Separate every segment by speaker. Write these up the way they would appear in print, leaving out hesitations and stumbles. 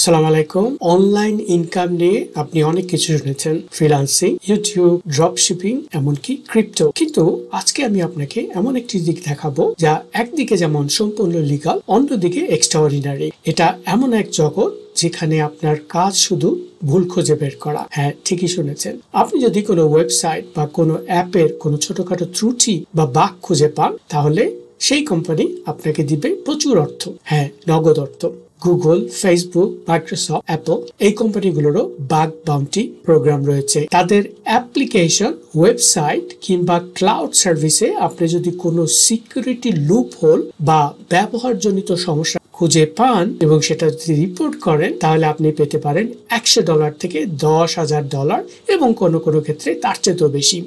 Speaker 1: আসসালামু আলাইকুম। Online income নিয়ে আপনি অনেক কিছু শুনেছেন, ফ্রিল্যান্সিং, ইউটিউব, ড্রপ শিপিং, এমনকি ক্রিপ্টো। কিন্তু আজকে আমি আপনাকে এমন একটি দিক দেখাবো যা একদিকে যেমন সম্পূর্ণ লিগাল, অন্যদিকে এক্সট্রাঅর্ডিনারি। এটা এমন এক জগৎ যেখানে আপনার কাজ শুধু ভুল খুঁজে বের করা। হ্যাঁ, ঠিকই শুনেছেন। আপনি যদি কোনো ওয়েবসাইট বা কোনো অ্যাপের কোনো ছোটখাটো ত্রুটি বা বাগ খুঁজে পান, তাহলে সেই কোম্পানি আপনাকে দিবে প্রচুর অর্থ। হ্যাঁ, নগদ অর্থ। গুগল, ফেসবুক, মাইক্রোসফট, অ্যাপল এই কোম্পানিগুলোরও বাগ বাউন্টি প্রোগ্রাম রয়েছে। তাদের অ্যাপ্লিকেশন, ওয়েবসাইট কিংবা ক্লাউড সার্ভিসে আপনি যদি কোনো সিকিউরিটি লুপ হোল বা ব্যবহারজনিত সমস্যা খুঁজে পান এবং সেটা যদি রিপোর্ট করেন, তাহলে আপনি পেতে পারেন $100 থেকে $10,000 এবং কোনো কোনো ক্ষেত্রে তার চেয়েও বেশি।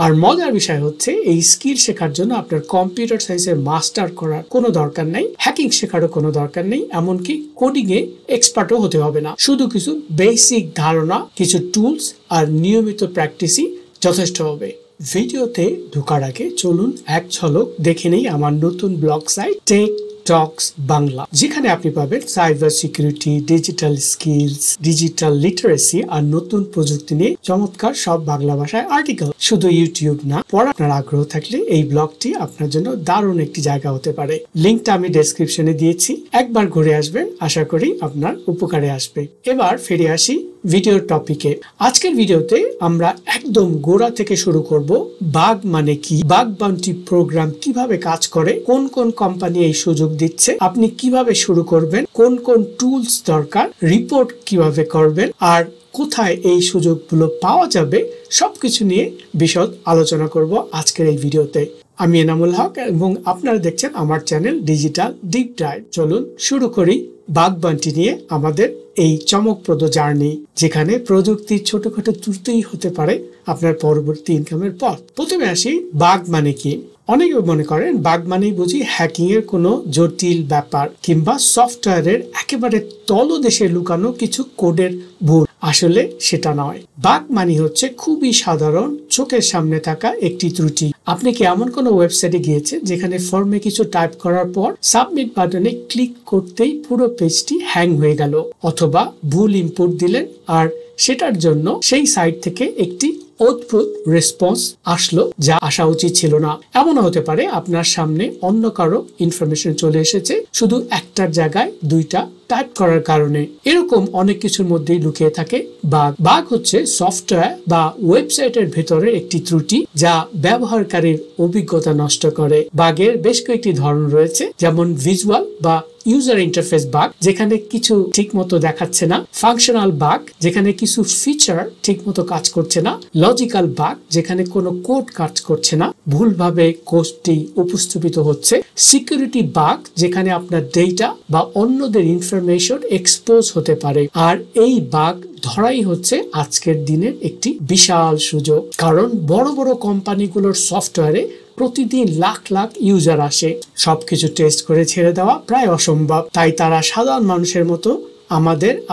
Speaker 1: আর মজার বিষয় হচ্ছে, এই স্কিল শেখার জন্য আপনার কম্পিউটার সায়েন্সের মাস্টার করার কোনো দরকার নেই, হ্যাকিং শেখারও কোনো দরকার নেই, এমনকি কোডিং এ এক্সপার্টও হতে হবে না। শুধু কিছু বেসিক ধারণা, কিছু টুলস আর নিয়মিত প্র্যাকটিসই যথেষ্ট হবে। ভিডিওতে ঢোকার আগে চলুন এক ঝলক দেখে নেই আমার নতুন blog site tech talks Bangla, যেখানে আপনি পাবেন cyber security, digital skills, digital literacy আর নতুন প্রযুক্তি নিয়ে চমৎকার সব বাংলা ভাষায় আর্টিকেল। শুধু ইউটিউব না, পড়ার আগ্রহ থাকলে এই ব্লগটি আপনার জন্য দারুণ একটি জায়গা হতে পারে। লিঙ্কটা আমি ডেসক্রিপশনে দিয়েছি, একবার ঘুরে আসবেন, আশা করি আপনার উপকারে আসবে। এবার ফিরে আসি ভিডিওর টপিকে। আজকের ভিডিওতে আমরা একদম গোড়া থেকে শুরু করব। বাগ মানে কি, বাগ বাউন্টি প্রোগ্রাম কিভাবে কাজ করে, কোন কোন কোম্পানি এই সুযোগ দিচ্ছে, আপনি কিভাবে শুরু করবেন, কোন কোন টুলস দরকার, রিপোর্ট কিভাবে করবেন আর কোথায় এই সুযোগগুলো পাওয়া যাবে, সবকিছু নিয়ে বিশদ আলোচনা করব আজকের এই ভিডিওতে। আমি এনামুল হক এবং আপনারা দেখছেন আমার চ্যানেল ডিজিটাল ডিপ ডাইভ। চলুন শুরু করি বাগ বাউন্টি নিয়ে আমাদের এই চমকপ্রদ জার্নি, যেখানে প্রযুক্তির ছোটখাটো ত্রুটিই হতে পারে আপনার পরবর্তী ইনকামের পথ। প্রথমে আসি, বাগ মানে কি। অনেকে মনে করেন বাগ মানেই বুঝি হ্যাকিং এর কোনো জটিল ব্যাপার কিংবা সফটওয়্যারের একেবারে তলদেশে লুকানো কিছু কোডের ভুল। আসলে সেটা নয়। বাগ মানে হচ্ছে খুবই সাধারণ, চোখের সামনে থাকা একটি ত্রুটি। আপনি কি এমন কোনো ওয়েবসাইটে গিয়েছেন যেখানে ফর্মে কিছু টাইপ করার পর সাবমিট বাটনে ক্লিক করতেই পুরো পেজটি হ্যাং হয়ে গেল, অথবা ভুল ইনপুট দিলেন আর সেটার জন্য সেই সাইট থেকে একটি অদ্ভুত রেসপন্স আসলো যা আসা উচিত ছিল না। এমনও হতে পারে আপনার সামনে অন্য কারো ইনফরমেশন চলে এসেছে শুধু একটার জায়গায় দুইটা টাইপ করার কারণে। এরকম অনেক কিছুর মধ্যেই লুকিয়ে থাকে বাগ। বাগ হচ্ছে সফটওয়্যার বা ওয়েবসাইটের ভেতরে একটি ত্রুটি যা ব্যবহারকারীর অভিজ্ঞতা নষ্ট করে। বাগের বেশ কয়েকটি ধরন রয়েছে, যেমন ভিজুয়াল বা ইউজার ইন্টারফেস বাগ, যেখানে কিছু ঠিক মতো দেখাচ্ছে না, ফাংশনাল বাগ, যেখানে কিছু ফিচার ঠিক মতো কাজ করছে না, লজিক্যাল বাগ, যেখানে কোনো কোড কাজ করছে না, ভুলভাবে কোডটি উপস্থাপিত হচ্ছে, সিকিউরিটি বাগ, যেখানে আপনার ডেটা বা অন্যদের ইনফরমেশন এক্সপোজ হতে পারে। আর এই বাগ ধরাই হচ্ছে আজকের দিনের একটি বিশাল সুযোগ, কারণ বড় বড় কোম্পানিগুলোর সফটওয়্যারে প্রতিদিন লাখ লাখ ইউজার আসে। সবকিছু টেস্ট করে ছেড়ে দেওয়া প্রায় অসম্ভব। তাই তারা সাধারণ মানুষের মতো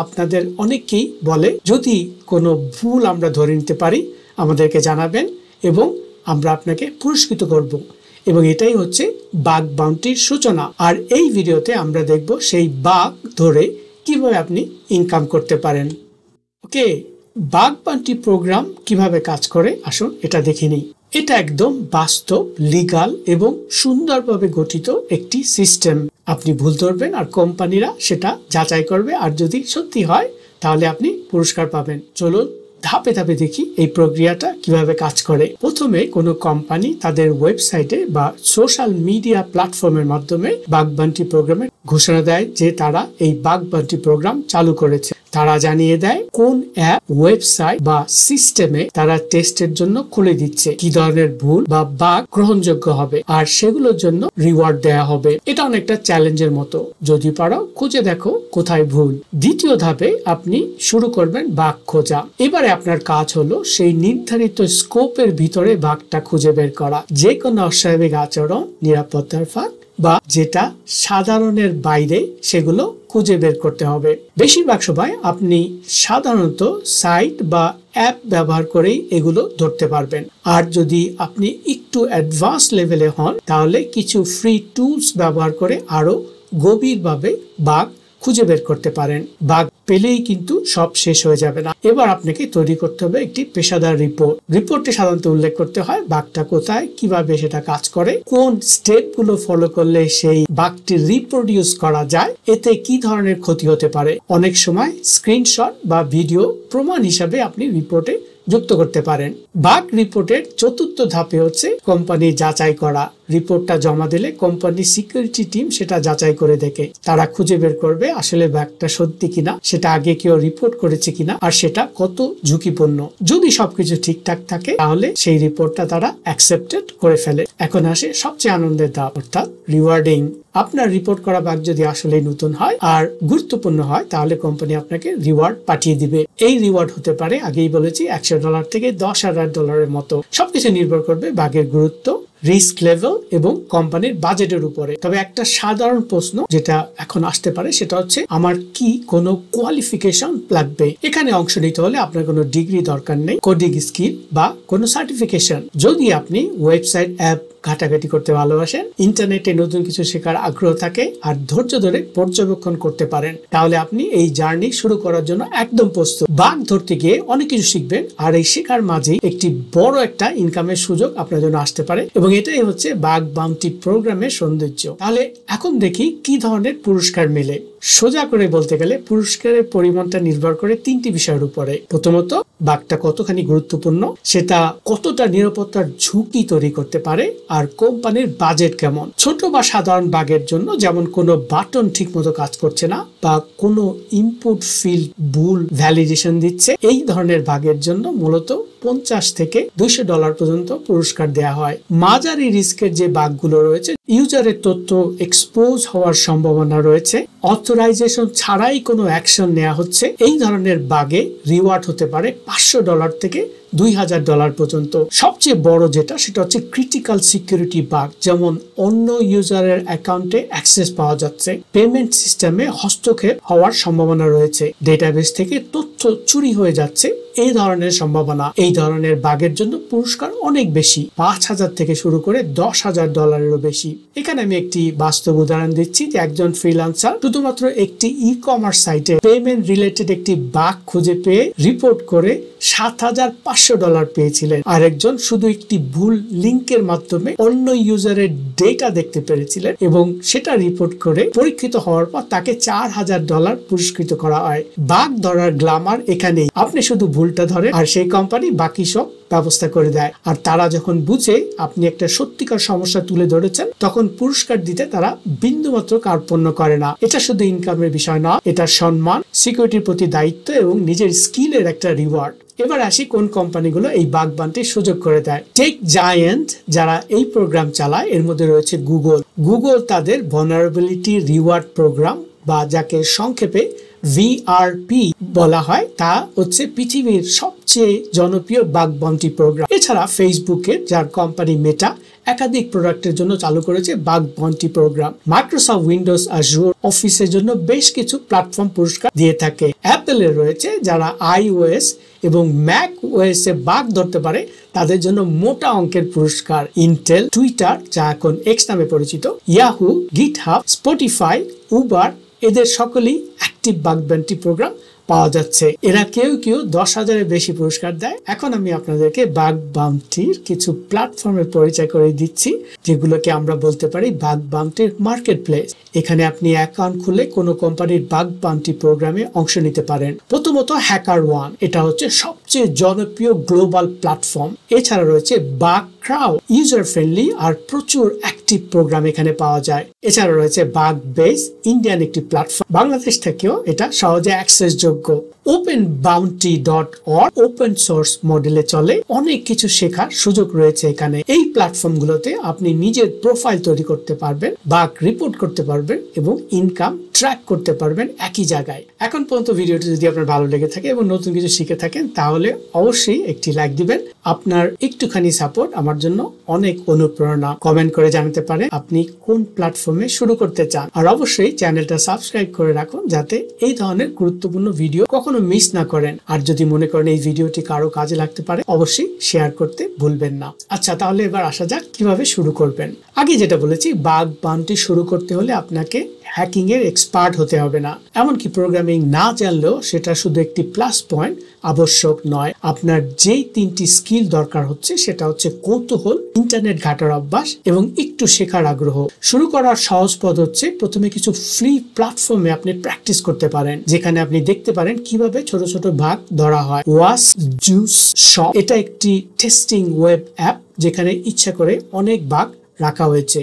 Speaker 1: আপনাদের অনেককেই বলে, যদি কোনো ভুল আমরা ধরে নিতে পারি আমাদেরকে জানাবেন এবং আমরা আপনাকে পুরস্কৃত করব। এবং এটাই হচ্ছে বাগ বাউন্টির সূচনা। আর এই ভিডিওতে আমরা দেখব সেই বাগ ধরে কিভাবে আপনি ইনকাম করতে পারেন। ওকে, বাগ বাউন্টি প্রোগ্রাম কিভাবে কাজ করে আসুন এটা দেখে নিই। এটা একদম বাস্তব, লিগাল এবং সুন্দরভাবে গঠিত একটি সিস্টেম। আপনি ভুল ধরবেন আর কোম্পানিরা সেটা যাচাই করবে, আর যদি সত্যি হয় তাহলে আপনি পুরস্কার পাবেন। চলুন ধাপে ধাপে দেখি এই প্রক্রিয়াটা কিভাবে কাজ করে। প্রথমে কোনো কোম্পানি তাদের ওয়েবসাইটে বা সোশ্যাল মিডিয়া প্ল্যাটফর্মের মাধ্যমে বাগ বাউন্টি প্রোগ্রামের ঘোষণা দেয় যে তারা এই বাগ বাউন্টি প্রোগ্রাম চালু করেছে। তারা জানিয়ে দেয় কোন অ্যাপ, ওয়েবসাইট বা সিস্টেমে তারা টেস্টের জন্য খুলে দিচ্ছে, কি ধরনের ভুল বা বাগ গ্রহণযোগ্য হবে, আর সেগুলোর জন্য রিওয়ার্ড দেয়া হবে। এটা অনেকটা চ্যালেঞ্জের মতো, যদি পারো খুঁজে দেখো কোথায় ভুল। দ্বিতীয় ধাপে আপনি শুরু করবেন বাগ খোঁজা। এবারে আপনার কাজ হলো সেই নির্ধারিত স্কোপের ভিতরে বাগটা খুঁজে বের করা। যে কোনো অস্বাভাবিক আচরণ, নিরাপত্তার ফাঁক বা যেটা সাধারণের বাইরে, সেগুলো খুঁজে বের করতে হবে। বেশিরভাগ সময় আপনি সাধারণত সাইট বা অ্যাপ ব্যবহার করেই এগুলো ধরতে পারবেন। আর যদি আপনি একটু অ্যাডভান্স লেভেলে হন, তাহলে কিছু ফ্রি টুলস ব্যবহার করে আরো গভীরভাবে বাগ খুঁজে বের করতে পারেন। বাগ পেলেই কিন্তু সব শেষ হয়ে যাবে না। এবার আপনাকে তৈরি করতে হবে একটি পেশাদার রিপোর্ট। রিপোর্টে সাধারণত উল্লেখ করতে হয় বাগটা কোথায়, কিভাবে সেটা কাজ করে, কোন স্টেপ গুলো ফলো করলে সেই বাগটি রিপ্রোডিউস করা যায়, এতে কি ধরনের ক্ষতি হতে পারে। অনেক সময় স্ক্রিনশট বা ভিডিও প্রমাণ হিসাবে আপনি রিপোর্টে যুক্ত করতে পারেন। বাগ রিপোর্টের চতুর্থ ধাপে হচ্ছে কোম্পানি যাচাই করা। রিপোর্টটা জমা দিলে কোম্পানির সিকিউরিটি টিম সেটা যাচাই করে দেখে। তারা খুঁজে বের করবে আসলে বাগটা সত্যি কিনা, সেটা আগে কেউ রিপোর্ট করেছে কিনা, আর সেটা কত ঝুঁকিপূর্ণ। যদি সবকিছু ঠিকঠাক থাকে তাহলে সেই রিপোর্টটা তারা অ্যাকসেপ্টেড করে ফেলে। এখন আসে সবচেয়ে আনন্দের ধাপ, অর্থাৎ রিওয়ার্ডিং। আপনার রিপোর্ট করা বাগ যদি আসলে নতুন হয় আর গুরুত্বপূর্ণ হয় তাহলে কোম্পানি আপনাকে রিওয়ার্ড পাঠিয়ে দিবে। এই রিওয়ার্ড হতে পারে, আগেই বলেছি, $100 থেকে $10,000 মতো। সবকিছু নির্ভর করবে বাগের গুরুত্ব, রিস্ক লেভেল এবং কোম্পানির বাজেটের উপরে। তবে একটা সাধারণ প্রশ্ন যেটা এখন আসতে পারে সেটা হচ্ছে, আমার কি কোনো কোয়ালিফিকেশন লাগবে? এখানে অংশ নিতে হলে আপনার কোনো ডিগ্রি দরকার নেই, কোডিং স্কিল বা কোনো সার্টিফিকেশন। যদি আপনি ওয়েবসাইট, অ্যাপ ঘাটাঘাটি করতে ভালোবাসেন, ইন্টারনেটে নতুন কিছু শেখার আগ্রহ থাকে আর ধৈর্য ধরে পর্যবেক্ষণ করতে পারেন, তাহলে আপনি এই জার্নি শুরু করার জন্য একদম প্রস্তুত। বাগ ধরতে গিয়ে অনেক কিছু শিখবেন আর এই শেখার মাঝেই একটি বড় একটা ইনকামের সুযোগ আপনার জন্য আসতে পারে, এবং এটাই হচ্ছে বাগ বাউন্টি প্রোগ্রামের সৌন্দর্য। তাহলে এখন দেখি কি ধরনের পুরস্কার মেলে। সোজা করে বলতে গেলে পুরস্কারের পরিমাণটা নির্ভর করে তিনটি বিষয়ের উপরে। প্রথমত, বাগটা কতখানি গুরুত্বপূর্ণ, সেটা কতটা নিরাপত্তার ঝুঁকি তৈরি করতে পারে, আর কোম্পানির বাজেট কেমন। ছোট বা সাধারণ বাগের জন্য, যেমন কোনো বাটন ঠিক মতো কাজ করছে না বা কোনো ইনপুট ফিল্ড ভুল ভ্যালিডেশন দিচ্ছে, এই ধরনের বাগের জন্য মূলত $50 থেকে $200 পর্যন্ত পুরস্কার দেওয়া হয়। মাঝারি রিস্কের যে বাগগুলো রয়েছে, ইউজারের তথ্য এক্সপোজ হওয়ার সম্ভাবনা রয়েছে, অথরাইজেশন ছাড়াই কোনো অ্যাকশন নেওয়া হচ্ছে, এই ধরনের বাগে রিওয়ার্ড হতে পারে $500 থেকে $2,000 পর্যন্ত। সবচেয়ে বড় যেটা, সেটা হচ্ছে ক্রিটিক্যাল সিকিউরিটি বাগ, যেমন অন্য ইউজারের অ্যাকাউন্টে অ্যাক্সেস পাওয়া যাচ্ছে, পেমেন্ট সিস্টেমে হস্তক্ষেপ হওয়ার সম্ভাবনা রয়েছে, ডেটাবেস থেকে তথ্য চুরি হয়ে যাচ্ছে, এই ধরনের সম্ভাবনা। এই ধরনের বাগের জন্য পুরস্কার অনেক বেশি, $5,000 থেকে শুরু করে $10,000-এরও বেশি। এখানে আমি একটি বাস্তব উদাহরণ দিচ্ছি যে একজন ফ্রিল্যান্সার শুধুমাত্র একটি ই-কমার্স সাইটে পেমেন্ট রিলেটেড একটি বাগ খুঁজে পেয়ে রিপোর্ট করে $7,500 পেয়েছিলেন। আরেকজন শুধু একটি ভুল লিংকের মাধ্যমে অন্য ইউজারের ডেটা দেখতে পেরেছিলেন এবং সেটা রিপোর্ট করে পরীক্ষিত হওয়ার পর তাকে $4,000 পুরস্কৃত করা হয়। বাগ ধরার গ্ল্যামার এখানেই। আপনি শুধু ভুলটা ধরে আর সেই কোম্পানি বাকি সব ব্যবস্থা করে দেয়। আর তারা যখন বুঝে আপনি একটা সত্যিকার সমস্যা তুলে ধরেছেন, তখন পুরস্কার দিতে তারা বিন্দুমাত্র কার্পণ্য করে না। এটা শুধু ইনকামের বিষয় না, এটা সম্মান, সিকিউরিটির প্রতি দায়িত্ব এবং নিজের স্কিলের একটা রিওয়ার্ড। এবার আসি কোন কোম্পানিগুলো এই বাগ বান্টির সুযোগ করে দেয়। টেক জায়ান্ট যারা এই প্রোগ্রাম চালায়, এর মধ্যে রয়েছে গুগল। গুগল তাদের ভালনারেবিলিটি রিওয়ার্ড প্রোগ্রাম, বা যাকে সংক্ষেপে VRP বলা হয়, তা হচ্ছে পৃথিবীর সবচেয়ে জনপ্রিয় বাগ বাউন্টি প্রোগ্রাম। এছাড়া ফেসবুকের, যার কোম্পানি মেটা, একাধিক প্রোডাক্টের জন্য চালু করেছে bug bounty programme. Microsoft Windows, Azure, অফিসের জন্য বেশ কিছু প্ল্যাটফর্ম পুরস্কার দিয়ে থাকে। অ্যাপেলের রয়েছে, যারা iOS এবং ম্যাক ওএস এ বাগ ধরতে পারে তাদের জন্য মোটা অঙ্কের পুরস্কার। ইন্টেল, টুইটার, যা এখন এক্স নামে পরিচিত, ইয়াহু, গিটহাব, স্পটিফাই, উবার, এদের সকলেই অ্যাক্টিভ বাগ বাউন্টি প্রোগ্রাম পাওয়া যাচ্ছে। এরা কেউ কেউ 10,000-এর বেশি পুরস্কার দেয়। এখন আমি আপনাদেরকে বাগ বাউন্টির কিছু প্ল্যাটফর্মের পরিচয় করে দিচ্ছি, যেগুলোকে আমরা বলতে পারি বাগ বাউন্টির মার্কেট প্লেস। এখানে আপনি অ্যাকাউন্ট খুলে কোনো কোম্পানির বাগ বাউন্টি প্রোগ্রামে অংশ নিতে পারেন। প্রথমত HackerOne, এটা হচ্ছে সবচেয়ে জনপ্রিয় গ্লোবাল প্ল্যাটফর্ম। এছাড়া রয়েছে বাগ ক্রাউড, ইউজার ফ্রেন্ডলি আর প্রচুর অ্যাক্টিভ প্রোগ্রাম এখানে পাওয়া যায়। এছাড়া রয়েছে বাগ বেস, ইন্ডিয়ান একটি প্ল্যাটফর্ম, বাংলাদেশ থেকেও এটা সহজে অ্যাক্সেস যোগ্য। openbounty.org ওপেন সোর্স মডেলে চলে, অনেক কিছু শেখার সুযোগ রয়েছে এখানে। এই প্ল্যাটফর্ম গুলোতে আপনি নিজের প্রোফাইল তৈরি করতে পারবেন, বাগ রিপোর্ট করতে পারবেন এবং ইনকাম ট্র্যাক করতে পারবেন একই জায়গায়। এখন পর্যন্ত ভিডিওটি যদি আপনার ভালো লেগে থাকে এবং নতুন কিছু শিখে থাকেন, তাহলে অবশ্যই একটি লাইক দিবেন। আপনার একটুখানি সাপোর্ট আমার জন্য অনেক অনুপ্রেরণা। কমেন্ট করে জানাতে পারেন আপনি কোন প্ল্যাটফর্মে শুরু করতে চান, আর অবশ্যই চ্যানেলটা সাবস্ক্রাইব করে রাখুন যাতে এই ধরনের গুরুত্বপূর্ণ ভিডিও কখনো মিস না করেন। আর যদি মনে করেন এই ভিডিওটি কারো কাজে লাগতে পারে, অবশ্যই শেয়ার করতে ভুলবেন না। আচ্ছা, তাহলে এবার আসা যাক কিভাবে শুরু করবেন। আগে যেটা বলেছি, বাগ বাউন্টি শুরু করতে হলে আপনাকে হ্যাকিং এর এক্সপার্ট হতে হবে না, এমনকি প্রোগ্রামিং না জানলেও সেটা শুধু একটি প্লাস পয়েন্ট আবশ্যক নয়। আপনার যেই 3টি স্কিল দরকার হচ্ছে সেটা হচ্ছে কৌতূহল, ইন্টারনেট ঘাটার অভ্যাস এবং একটু শেখার আগ্রহ। শুরু করার সহজ পথ হচ্ছে প্রথমে কিছু ফ্রি প্ল্যাটফর্মে আপনি প্র্যাকটিস করতে পারেন, যেখানে আপনি দেখতে পারেন কিভাবে ছোট ছোট ভাগ ধরা হয়। ওয়াস জুস শপ এটা একটি টেস্টিং ওয়েব অ্যাপ যেখানে ইচ্ছা করে অনেক ভাগ রাখা হয়েছে।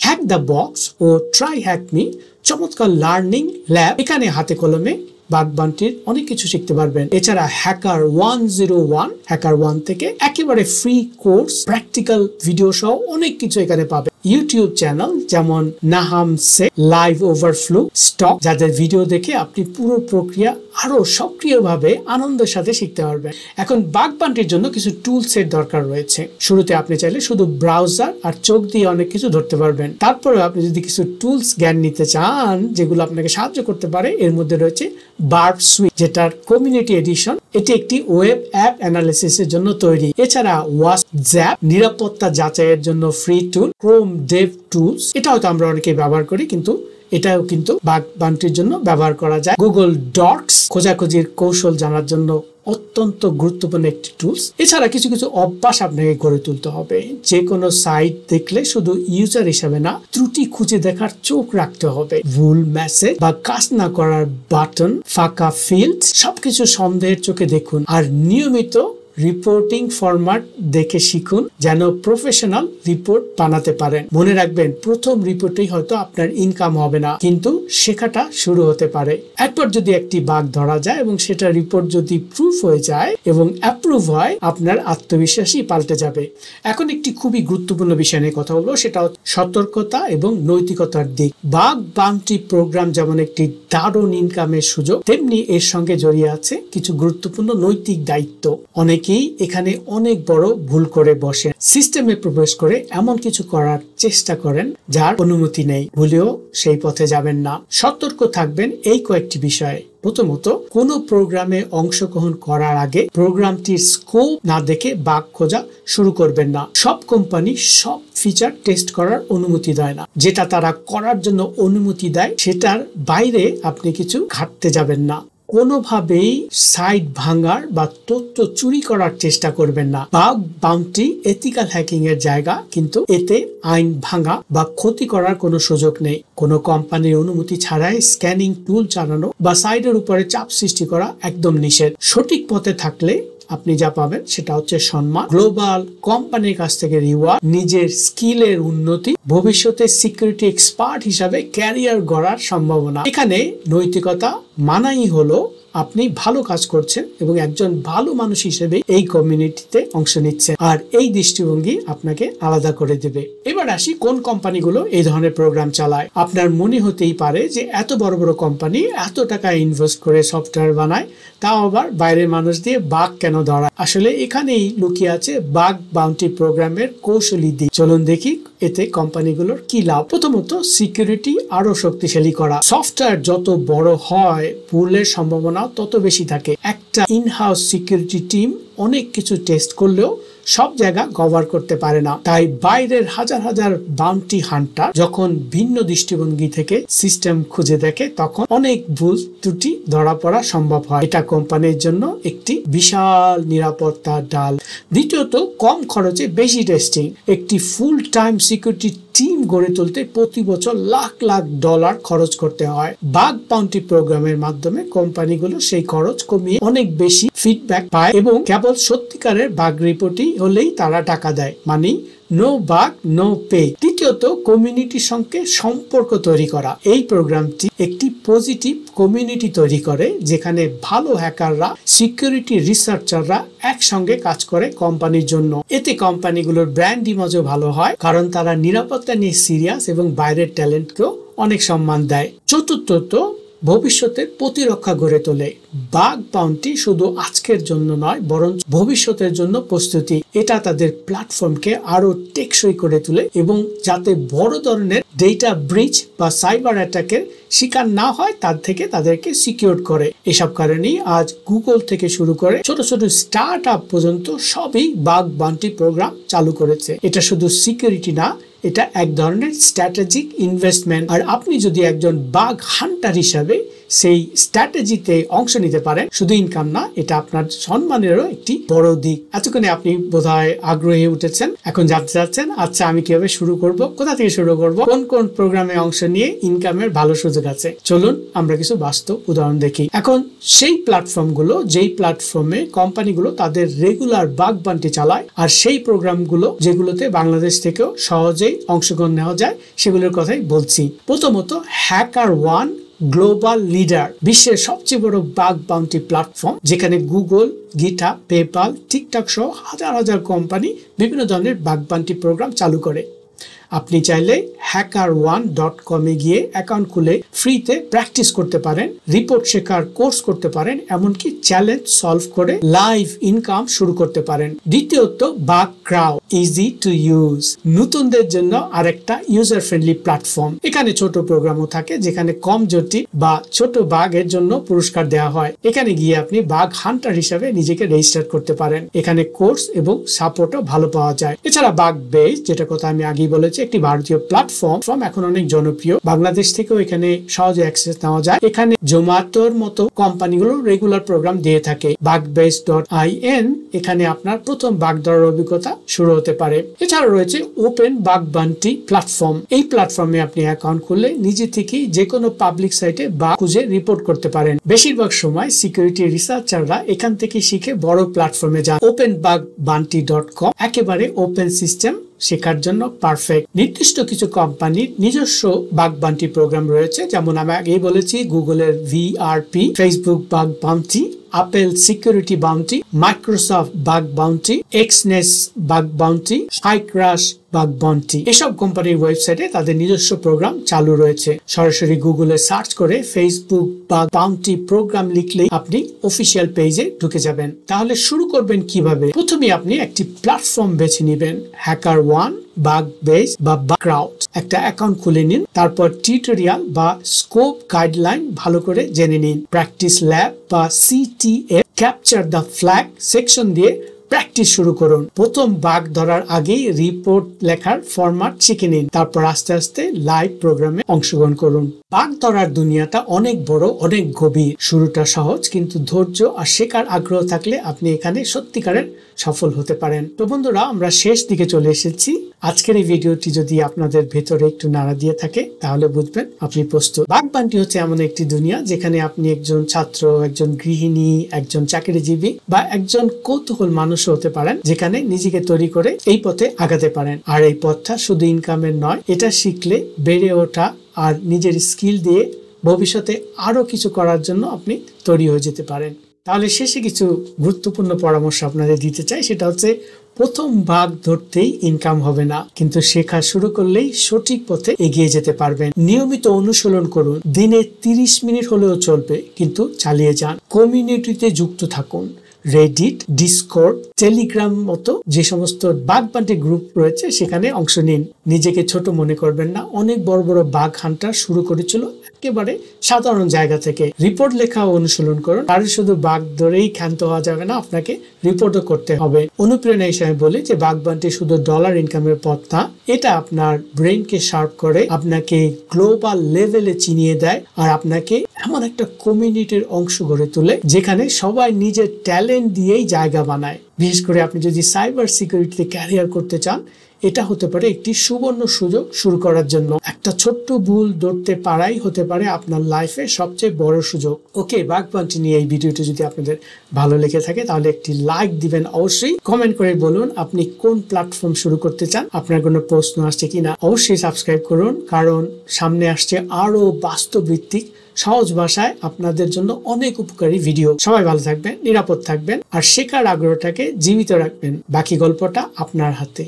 Speaker 1: হ্যাক দ্য বক্স ও ট্রাই হ্যাক মি চমৎকার লার্নিং ল্যাব, এখানে হাতে কলমে বাগ বান্টির অনেক কিছু শিখতে পারবেন। এছাড়া হ্যাকার1 থেকে একেবারে ফ্রি কোর্স, প্র্যাকটিক্যাল ভিডিও সহ অনেক কিছু এখানে পাবেন। ইউটিউব চ্যানেল যেমন নাহাম সে, লাইভ ওভারফ্লো, স্টক, যাদের ভিডিও দেখে আপনি পুরো প্রক্রিয়া আরো সক্রিয়ভাবে আনন্দের সাথে শিখতে পারবেন। এখন বাগ বান্টির জন্য কিছু টুলস এর দরকার রয়েছে। শুরুতে আপনি চাইলে শুধু ব্রাউজার আর চোখ দিয়ে অনেক কিছু ধরতে পারবেন। তারপরে আপনি যদি কিছু টুলস জ্ঞান নিতে চান যেগুলো আপনাকে সাহায্য করতে পারে, এর মধ্যে রয়েছে বার্ব সুইট, যেটার কমিউনিটি এডিশন, এটি একটি ওয়েব অ্যাপ অ্যানালিসিসের জন্য তৈরি। এছাড়া ওয়াসজ্যাপ নিরাপত্তা যাচাইয়ের জন্য ফ্রি টুল, ক্রোম ডেভ টুলস, এটা হয়তো আমরা অনেকেই ব্যবহার করি, কিন্তু এটাও কিন্তু বাগ বান্টির জন্য ব্যবহার করা যায়। গুগল ডক্স খোঁজাখুঁজির কৌশল জানার জন্য অত্যন্ত গুরুত্বপূর্ণ একটি টুলস। এছাড়া কিছু কিছু অভ্যাস আপনাকে গড়ে তুলতে হবে। যে কোনো সাইট দেখলে শুধু ইউজার হিসাবে না, ত্রুটি খুঁজে দেখার চোখ রাখতে হবে। ভুল মেসেজ বা কাজ না করার বাটন, ফাঁকা ফিল্ড, সবকিছু সন্দেহের চোখে দেখুন। আর নিয়মিত রিপোর্টিং ফরম্যাট দেখে শিখুন যেন প্রফেশনাল রিপোর্ট বানাতে পারেন। মনে রাখবেন, প্রথম রিপোর্টেই হয়তো আপনার ইনকাম হবে না, কিন্তু শেখাটা শুরু হতে পারে। একবার যদি একটি বাগ ধরা যায় এবং সেটা রিপোর্ট যদি প্রুফ হয়ে যায় এবং অ্যাপ্রুভ হয়, আপনার আত্মবিশ্বাসই পাল্টে যাবে। এখন একটি খুবই গুরুত্বপূর্ণ বিষয় নিয়ে কথা হলো, সেটা হচ্ছে সতর্কতা এবং নৈতিকতার দিক। বাগ বাউন্টি প্রোগ্রাম যেমন একটি দারুণ ইনকামের সুযোগ, তেমনি এর সঙ্গে জড়িয়ে আছে কিছু গুরুত্বপূর্ণ নৈতিক দায়িত্ব। অনেকেই এখানে অনেক বড় ভুল করে বসে, সিস্টেমে প্রবেশ করে এমন কিছু করার চেষ্টা করেন যার অনুমতি নেই। ভুলেও সেই পথে যাবেন না। সতর্ক থাকবেন এই কয়েকটি বিষয়ে। প্রথমত, কোন প্রোগ্রামে অংশগ্রহণ করার আগে প্রোগ্রামটির স্কোপ না দেখে বাগ খোঁজা শুরু করবেন না। সব কোম্পানি সব ফিচার টেস্ট করার অনুমতি দেয় না। যেটা তারা করার জন্য অনুমতি দেয় সেটার বাইরে আপনি কিছু ঘাটতে যাবেন না। কোনোভাবেই সাইট ভাঙার বা তথ্য চুরি করার চেষ্টা করবেন না। বাগ বাউন্টি এথিক্যাল হ্যাকিং এর জায়গা, কিন্তু এতে আইন ভাঙা বা ক্ষতি করার কোনো সুযোগ নেই। কোনো কোম্পানির অনুমতি ছাড়াই স্ক্যানিং টুল চালানো বা সাইটের উপরে চাপ সৃষ্টি করা একদম নিষেধ। সঠিক পথে থাকলে আপনি যা পাবেন সেটা হচ্ছে সম্মান, গ্লোবাল কোম্পানির কাছ থেকে রিওয়ার্ড, নিজের স্কিলের উন্নতি, ভবিষ্যতে সিকিউরিটি এক্সপার্ট হিসাবে ক্যারিয়ার গড়ার সম্ভাবনা। এখানে নৈতিকতা মানাই হলো আপনি ভালো কাজ করছেন এবং একজন ভালো মানুষ হিসেবে এই কমিউনিটিতে অংশ নিচ্ছেন, আর এই দৃষ্টিভঙ্গি আপনাকে আলাদা করে দেবে। এবার আসি কোন কোম্পানিগুলো এই ধরনের প্রোগ্রাম চালায়। আপনার মনে হতেই পারে যে এত বড় বড় কোম্পানি এত টাকা ইনভেস্ট করে সফটওয়্যার বানায়, তাও আবার বাইরের মানুষ দিয়ে বাগ কেন ধরায়? আসলে এখানেই লুকিয়ে আছে বাগ বাউন্টি প্রোগ্রামের কৌশলী দিক। চলুন দেখি এতে কোম্পানিগুলোর কি লাভ। প্রথমত, সিকিউরিটি আরো শক্তিশালী করা। সফটওয়্যার যত বড় হয়, ভুলের সম্ভাবনা তত বেশি থাকে। একটা ইনহাউস সিকিউরিটি টিম অনেক কিছু টেস্ট করলেও সব জায়গা কভার করতে পারে না। তাই বাইরের হাজার হাজার বাউন্টি হান্টার যখন ভিন্ন দৃষ্টিভঙ্গি থেকে সিস্টেম খুঁজে দেখে, তখন অনেক ভুল ত্রুটি ধরা পড়া সম্ভব হয়। এটা কোম্পানির জন্য একটি বিশাল নিরাপত্তার ডাল। দ্বিতীয়ত, কম খরচে বেশি টেস্টিং। একটি ফুল টাইম সিকিউরিটি টিম গড়ে তুলতে প্রতি বছর লাখ লাখ ডলার খরচ করতে হয়। বাগ বাউন্টি প্রোগ্রামের মাধ্যমে কোম্পানিগুলো সেই খরচ কমিয়ে অনেক বেশি ফিডব্যাক পায় এবং কেবল সত্যিকারের বাগ রিপোর্টই হলেই তারা টাকা দেয়, মানে নো বাগ নো পে। তৃতীয়ত, কমিউনিটির সঙ্গে সম্পর্ক তৈরি করা। এই প্রোগ্রামটি একটি পজিটিভ কমিউনিটি তৈরি করে, যেখানে ভালো হ্যাকাররা, সিকিউরিটি রিসার্চাররা একসঙ্গে কাজ করে কোম্পানির জন্য। এতে কোম্পানিগুলোর ব্র্যান্ড ইমেজও ভালো হয়, কারণ তারা নিরাপত্তা নিয়ে সিরিয়াস এবং বাইরের ট্যালেন্টকেও অনেক সম্মান দেয়। চতুর্থত, ভবিষ্যতের প্রতিরক্ষা গড়ে তোলে। বাগ বাউন্টি শুধু আজকের জন্য নয়, বরং ভবিষ্যতের জন্য প্রস্তুতি। এটা তাদের প্ল্যাটফর্মকে আরো টেকসই করে তোলে এবং যাতে বড় ধরনের ডেটা ব্রিচ বা সাইবার অ্যাটাকের শিকার না হয় তার থেকে তাদেরকে সিকিউর করে। এসব কারণেই আজ গুগল থেকে শুরু করে ছোট ছোট স্টার্ট আপ পর্যন্ত সবই বাগ বাউন্টি প্রোগ্রাম চালু করেছে। এটা শুধু সিকিউরিটি না, এটা এক ধরনের স্ট্র্যাটেজিক ইনভেস্টমেন্ট। আর আপনি যদি একজন বাগ হান্টার হিসাবে সেই স্ট্র্যাটেজিতে অংশ নিতে পারেন, শুধু ইনকাম না, এটা আপনার সম্মানেরও একটি বড় দিক। এতক্ষণে আপনি বোধহয় আগ্রহী উঠেছেন, এখন জানতে চাচ্ছেন আচ্ছা আমি কিভাবে শুরু করব, কোথা থেকে শুরু করব, কোন কোন প্রোগ্রামে অংশ নিয়ে ইনকামের ভালো সুযোগ আছে। চলুন আমরা কিছু বাস্তব উদাহরণ দেখি। এখন সেই প্ল্যাটফর্মগুলো, যেই প্ল্যাটফর্মে কোম্পানিগুলো তাদের রেগুলার বাগ বান্টি চালায়, আর সেই প্রোগ্রামগুলো যেগুলোতে বাংলাদেশ থেকেও সহজেই অংশগ্রহণ নেওয়া যায়, সেগুলোর কথাই বলছি। প্রথমত HackerOne গ্লোবাল লিডার, বিশ্বের সবচেয়ে বড় বাগ বাউন্টি প্ল্যাটফর্ম, যেখানে গুগল, গিটহাব, পেপ্যাল, টিকটক সহ হাজার হাজার কোম্পানি বিভিন্ন ধরনের বাগ বাউন্টি প্রোগ্রাম চালু করে। আপনি চাইলে HackerOne.com এ গিয়ে অ্যাকাউন্ট খুলে ফ্রিতে প্র্যাকটিস করতে পারেন, রিপোর্ট শেখার কোর্স করতে পারেন, এমনকি চ্যালেঞ্জ সলভ করে লাইভ ইনকাম শুরু করতে পারেন। দ্বিতীয়ত বাগক্রাউ, ইজি টু ইউজ, নতুনদের জন্য আরেকটা ইউজার ফ্রেন্ডলি প্ল্যাটফর্ম। এখানে ছোট প্রোগ্রামও থাকে, যেখানে কম জটিল বা ছোট বাগের জন্য পুরস্কার দেওয়া হয়। এখানে গিয়ে আপনি বাগ হান্টার হিসাবে নিজেকে রেজিস্টার করতে পারেন। এখানে কোর্স এবং সাপোর্টও ভালো পাওয়া যায়। এছাড়া বাগবেস, যেটা কথা আমি আগেই বলেছি, একটি ভারতীয় প্ল্যাটফর্ম, এখন অনেক জনপ্রিয়। বাংলাদেশ থেকেও এখানে সহজে অ্যাক্সেস নেওয়া যায়। এখানে জোম্যাটোর মতো কোম্পানিগুলো রেগুলার প্রোগ্রাম দিয়ে থাকে। bagbase.in, এখানে আপনার প্রথম বাগ ধরার অভিজ্ঞতা শুরু হতে পারে। এছাড়া রয়েছে ওপেন বাগ বান্টি প্ল্যাটফর্ম। এই প্ল্যাটফর্মে আপনি অ্যাকাউন্ট খুললে নিজে থেকেই যে কোনো পাবলিক সাইটে বাগ খুঁজে রিপোর্ট করতে পারেন। বেশিরভাগ সময় সিকিউরিটি রিসার্চাররা এখান থেকে শিখে বড় প্ল্যাটফর্মে যান। openbugbounty.com একেবারে ওপেন সিস্টেম, শেখার জন্য পারফেক্ট। নির্দিষ্ট কিছু কোম্পানির নিজস্ব বাগ বান্টি প্রোগ্রাম রয়েছে, যেমন আমি আগেই বলেছি গুগলের VRP, Facebook bug bounty, Apple security bounty, Microsoft bug bounty, Exness bug bounty, হাইক্রাশ বাগ বাউন্টি। এসব কোম্পানির ওয়েবসাইটে তাদের নিজস্ব প্রোগ্রাম চালু রয়েছে। সরাসরি গুগলে সার্চ করে ফেসবুক বাগ বাউন্টি প্রোগ্রাম লিখলেই আপনি অফিসিয়াল পেজে ঢুকে যাবেন। তাহলে শুরু করবেন কিভাবে? প্রথমে আপনি একটি প্ল্যাটফর্ম বেছে নেবেন, HackerOne, বাগবেস বা বাগক্রাউ। একটা অ্যাকাউন্ট খুলে নিন, তারপর টিউটোরিয়াল বা স্কোপ গাইডলাইন ভালো করে জেনে নিন। প্র্যাকটিস ল্যাব বা CTF, capture the flag section দিয়ে প্র্যাকটিস শুরু করুন। প্রথম বাগ ধরার আগেই রিপোর্ট লেখার ফরম্যাট শিখে নিন, তারপর আস্তে আস্তে লাইভ প্রোগ্রামে অংশগ্রহণ করুন। বাগ ধরার দুনিয়াটা অনেক বড়, অনেক গভীর। শুরুটা সহজ, কিন্তু ধৈর্য আর শেখার আগ্রহ থাকলে আপনি এখানে সত্যিকারের সফল হতে পারেন। তো বন্ধুরা, আমরা শেষ দিকে চলে এসেছি। আজকের এই ভিডিওটি যদি আপনাদের ভেতরে একটু নাড়া দিয়ে থাকে, তাহলে বুঝবেন আপনি প্রস্তুত। বাগ বান্টি হচ্ছে এমন একটি দুনিয়া যেখানে আপনি একজন ছাত্র, একজন গৃহিণী, একজন চাকরিজীবী বা একজন কৌতূহল মানুষ হতে পারেন, যেখানে নিজেকে তৈরি করে এই পথে আগাতে পারেন। আর এই পথটা শুধু ইনকামের নয়, এটা শিখলে বেড়ে ওঠা আর নিজের স্কিল দিয়ে ভবিষ্যতে আরো কিছু করার জন্য আপনি তৈরি হয়ে যেতে পারেন। তাহলে শেষে কিছু গুরুত্বপূর্ণ পরামর্শ আপনাদের দিতে চাই। সেটা হচ্ছে, প্রথম বাগ ধরতেই ইনকাম হবে না, কিন্তু শেখা শুরু করলেই সঠিক পথে এগিয়ে যেতে পারবেন। নিয়মিত অনুশীলন করুন, দিনে 30 মিনিট হলেও চলবে, কিন্তু চালিয়ে যান। কমিউনিটিতে যুক্ত থাকুন, রেডিট, ডিসকর্ড, টেলিগ্রাম মতো যে সমস্ত বাগ বান্টি গ্রুপ রয়েছে সেখানে অংশ নিন। নিজেকে ছোট মনে করবেন না। অনেক বড় বড় বাগ হান্টার শুরু করেছিল একেবারে সাধারণ জায়গা থেকে। রিপোর্ট লেখা অনুশীলন করুন। আর শুধু বাগ ধরেই ক্ষান্ত হওয়া যাবে না, আপনাকে রিপোর্টও করতে হবে। অনুপ্রেরণা হিসেবে বলি যে বাগ বান্টি শুধু ডলার ইনকামের পথ না, এটা আপনার ব্রেনকে শার্প করে, আপনাকে গ্লোবাল লেভেলে চিনিয়ে দেয়, আর আপনাকে এমন একটা কমিউনিটির অংশ গড়ে তোলে যেখানে সবাই নিজের ট্যালেন্ট দিয়েই জায়গা বানায়। বিশেষ করে আপনি যদি সাইবার সিকিউরিটিতে ক্যারিয়ার করতে চান, এটা হতে পারে একটি সুবর্ণ সুযোগ শুরু করার জন্য। একটা ছোট্ট ভুল ধরতে পারাই হতে পারে আপনার লাইফে সবচেয়ে বড় সুযোগ। ওকে, বাগ বান্টি নিয়ে এই ভিডিওটি যদি আপনাদের ভালো লেগে থাকে, তাহলে একটি লাইক দিবেন। অবশ্যই কমেন্ট করে বলুন আপনি কোন প্ল্যাটফর্ম শুরু করতে চান, আপনার কোনো প্রশ্ন আসছে কিনা। অবশ্যই সাবস্ক্রাইব করুন, কারণ সামনে আসছে আরো বাস্তবভিত্তিক, সহজ ভাষায় আপনাদের জন্য অনেক উপকারী ভিডিও। সবাই ভালো থাকবেন, নিরাপদ থাকবেন, আর শেখার আগ্রহটাকে জীবিত রাখবেন। বাকি গল্পটা আপনার হাতে।